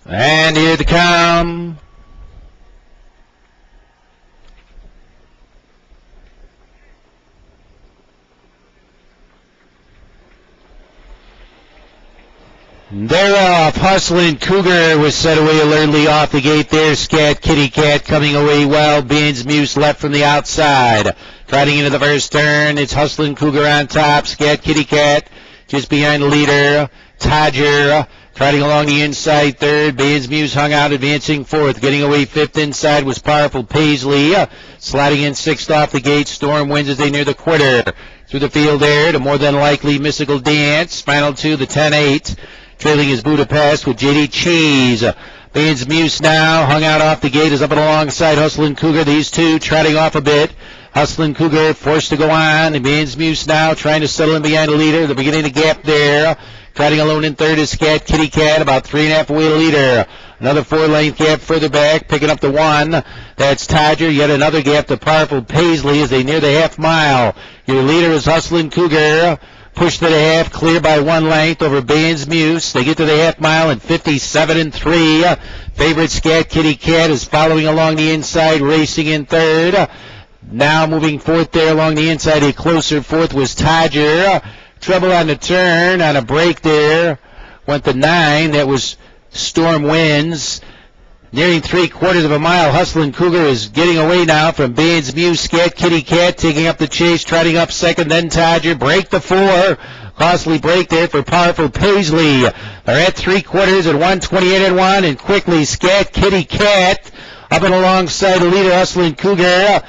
And here they come. They're off. Hustling Cougar was set away alertly off the gate there. Scat Kitty Cat coming away well. Beans Muse left from the outside. Trotting into the first turn. It's Hustling Cougar on top. Scat Kitty Cat just behind the leader. Todger trotting along the inside third. Beans Muse hung out, advancing fourth. Getting away fifth inside was Powerful Paisley. Sliding in sixth off the gate. Storm wins as they near the quarter. Through the field there to More Than Likely Mystical Dance. Final two, the 10-8. Trailing is Budapest with JD Cheese. Beans Muse now hung out off the gate, is up and alongside Hustlin' Cougar. These two trotting off a bit. Hustlin' Cougar forced to go on. And Beans Muse now trying to settle in behind the leader. They're beginning to gap there. Trotting alone in third is Scat Kitty Cat, about 3.5 away to leader. Another 4-length gap further back, picking up the 1. That's Todger. Yet another gap to Powerful Paisley as they near the half mile. Your leader is Hustlin' Cougar. Pushed to the half, clear by 1 length over Beans Muse. They get to the half mile in 57-3. Favorite Scat Kitty Cat is following along the inside, racing in third. Now moving fourth there along the inside. A closer fourth was Todger. Trouble on the turn, on a break there. Went to 9. That was Storm Winds. Nearing 3/4 of a mile. Hustlin' Cougar is getting away now from Beans Muse. Scat Kitty Cat taking up the chase, trotting up second, then Todger. Break the 4. Costly break there for Powerful Paisley. They're at 3/4 at 1:28-1, and quickly Scat Kitty Cat up and alongside the leader, Hustlin' Cougar.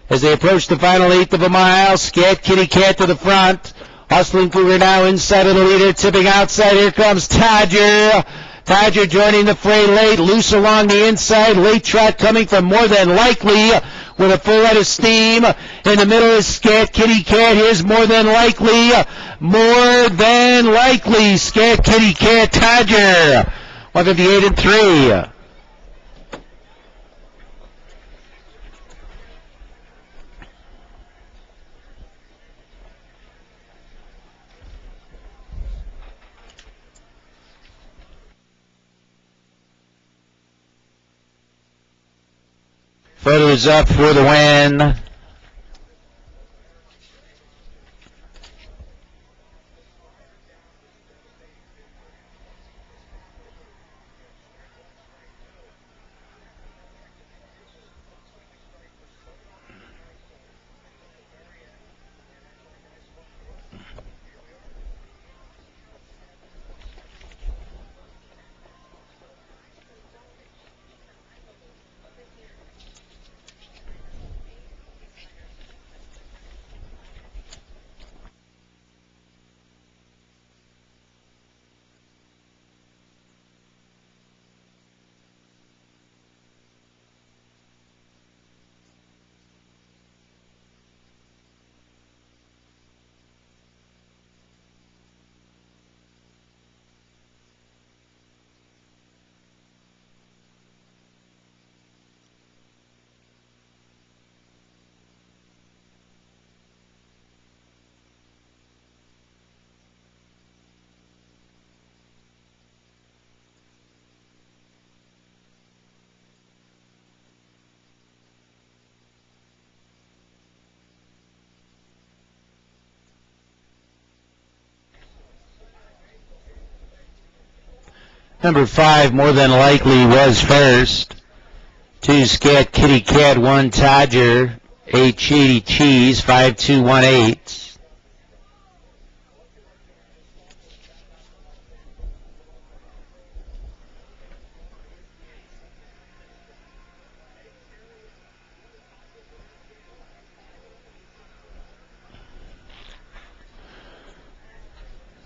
As they approach the final 1/8 of a mile, Scat Kitty Cat to the front. Hustlin' Cougar now inside of the leader, tipping outside. Here comes Todger. Todger joining the fray late, loose along the inside. Late trot coming from More Than Likely with a full head of steam. In the middle is Scat Kitty Cat. Here's More Than Likely. More Than Likely. Scat Kitty Cat, Todger. 158-3. Photos up for the win. Number 5, More Than Likely, was first. 2, Scat Kitty Cat, 1, Todger, 8, JD Cheese, 5-2-1-8.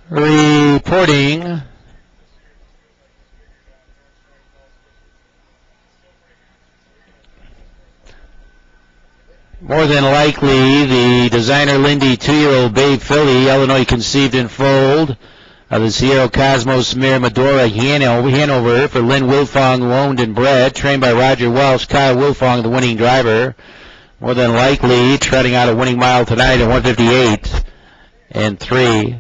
Reporting More Than Likely, the designer Lindy 2-year-old Bay filly, Illinois conceived and foaled of the Sierra Cosmos mare Medora Hanover for Lynn Wilfong, who owned and bred, trained by Roger Welsh. Kyle Wilfong, the winning driver. More Than Likely, treading out a winning mile tonight at 158-3.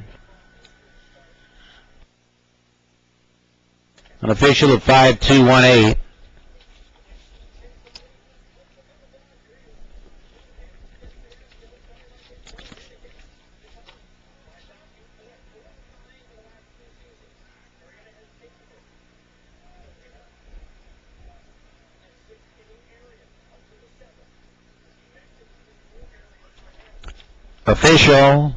An official of 5218. Official